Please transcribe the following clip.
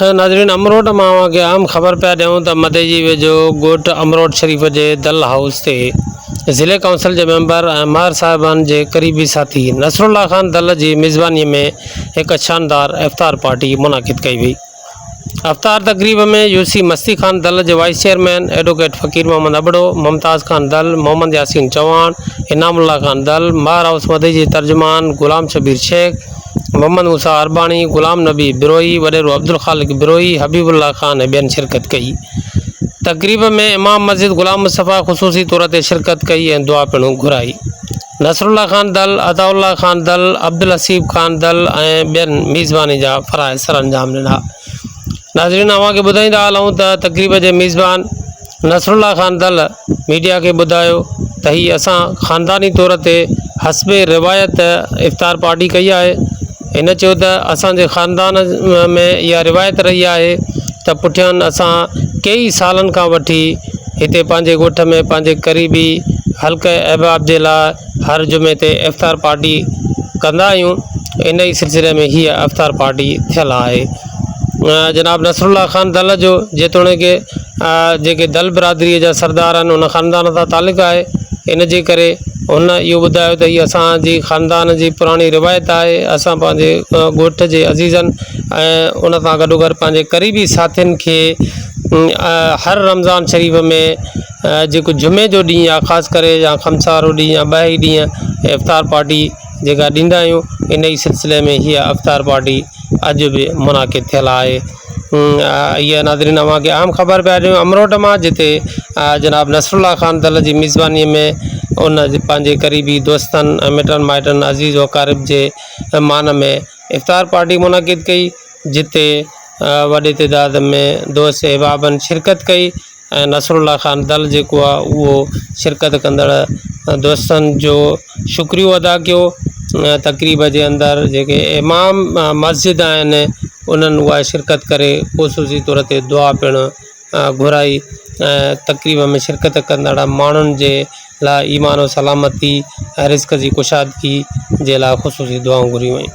खैर नाज़रीन, अमरोट मां के आम ख़बर पिया ॾियूं त मदे जी वेझो ॻोठ अमरोट शरीफ़ जे दल हाउस ते ज़िले काउंसिल के मेंबर मार साहिबान के करीबी साथी नसरुल्ला ख़ान दल की मेज़बानी में एक शानदार इफ्तार पार्टी मुनाकिद कई हुई। इफ्तार तकरीब में यूसी मस्ती खान दल के वाइस चेयरमैन एडवोकेट फ़कीर मोहम्मद अबड़ो, मुमताज़ खान दल, मोहम्मद यासीन चौहान, इनामुल्ला खान दल, मार हाउस मदे जी तर्जमान गुलाम शबीर शेख, मोहम्मद मूसा अरबानी, गुलाम नबी बिरोई, वडेरो अब्दुल खालिक बिरोई, हबीबुल्ला खान बेन शिरकत कई। तकरीब में इमाम मस्जिद गुलाम मुस्तफ़ा खुसूसी तौर पर शिरकत कई और दुआ पिणु घुराई। नसरुल्ला खान दल, अताउल्ला खान दल, अब्दुल हसीब खान दल और बेन मेज़बानी जा फ़राइज़ सर अंजाम ॾिना। नाज़रीन, अवां के ॿुधाईंदा हलूं त तकरीब के मेज़बान नसरुल्ला खान दल मीडिया के ॿुधायो त ही असां ख़ानदानी तौर ते हस्बे रिवायत इफ्तार पार्टी कई है। इन चयो त असांजे ख़ानदान में यह रिवायत रही है त पुठियां असां कई सालन का वठी हिते पंहिंजे ॻोठ में पंहिंजे करीबी हल्के अहबाब के लाइ हर जुमे ते इफ्तार पार्टी कंदा आहियूं। इन ही सिलसिले में ही इफ्तार पार्टी थियल है। जनाब नसरुल्ला खान दल जो जेतोणीकि जेके दल बिरादरी जा सरदार आहिनि उन ख़ानदान सां तालुक़ आहे, इन जे करे उन इहो ॿुधायो त हीअ असांजी ख़ानदान जी पुराणी रिवायत आहे। असां पंहिंजे ॻोठ जे अज़ीज़नि ऐं उन सां गॾोगॾु पंहिंजे करीबी साथियुनि खे हर रमज़ान शरीफ़ में जेको जुमे जो ॾींहुं आहे ख़ासि करे या खमसारो ॾींहुं या ॿ ई ॾींहं इफ्तार पार्टी जेका ॾींदा आहियूं, इन ई सिलसिले में हीअ इफ्तार पार्टी अॼु भी मुनाकिद थियल है। यह नाज़रीन अवां के आम ख़बर पिया ॾियूं अमरोट मां, जिते जनाब नसरुल्ला खान दल की मेज़बानी में उन पंहिंजे करीबी दोस्तनि मिटनि माइटनि अज़ीज़ वक़ारिब जे मान में इफ्तार पार्टी मुनाकिद कई, जिते वॾे तइदाद में दोस्त अहबाबनि शिरकत कई ऐं नसरुल्ला खान दल जेको आहे उहो शिरकत कंदड़ दोस्तनि जो शुक्रियो अदा कयो। तकरीब के अंदर जेके इमाम मस्जिद आहिनि उन्हनि उहा शिरकत करे ख़ुसूसी तौर ते दुआ पिणु घुराई। तकरीब में शिरकत कंदड़ माण्हुनि जे लाइ ईमान और सलामती रिज़्क़ की कुशादगी जे लाइ ख़ुसूसी दुआऊं घुरी वयूं।